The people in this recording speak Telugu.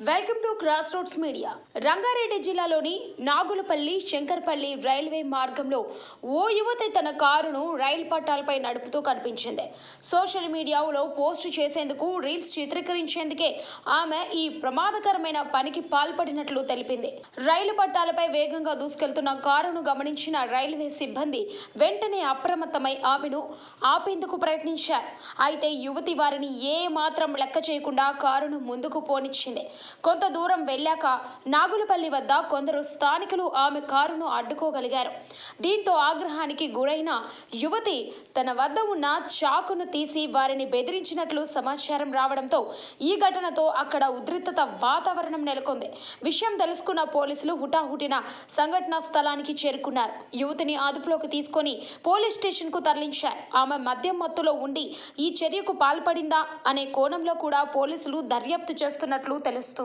Welcome to cross roads media. Rangareddy జిల్లాలోని నాగులపల్లి శంకర్పల్లి రైల్వే మార్గంలో ఓ యువతి తన కారును రైలు పట్టాలపై నడుపుతూ కనిపించింది. సోషల్ మీడియాలో పోస్టు చేసేందుకు, రీల్స్ చిత్రీకరించేందుకే ఆమె ఈ ప్రమాదకరమైన పనికి పాల్పడినట్లు తెలిపింది. రైలు పట్టాలపై వేగంగా దూసుకెళ్తున్న కారును గమనించిన రైల్వే సిబ్బంది వెంటనే అప్రమత్తమై ఆమెను ఆపేందుకు ప్రయత్నించారు. అయితే యువతి వారిని ఏ మాత్రం లెక్క చేయకుండా కారును ముందుకు పోనిచ్చింది. కొంత దూరం వెళ్ళాక నాగులపల్లి వద్ద కొందరు స్థానికులు ఆమె కారును అడ్డుకోగలిగారు. దీంతో ఆగ్రహానికి గురైన యువతి తన వద్ద ఉన్న చాకును తీసి వారిని బెదిరించినట్లు సమాచారం రావడంతో ఈ ఘటనతో అక్కడ ఉద్రిక్తత వాతావరణం నెలకొంది. విషయం తెలుసుకున్న పోలీసులు హుటాహుటిన సంఘటనా స్థలానికి చేరుకున్నారు. యువతిని అదుపులోకి తీసుకొని పోలీస్ స్టేషన్కు తరలించారు. ఆమె మద్యం మత్తులో ఉండి ఈ చర్యకు పాల్పడిందా అనే కోణంలో కూడా పోలీసులు దర్యాప్తు చేస్తున్నట్లు తెలుస్తుంది.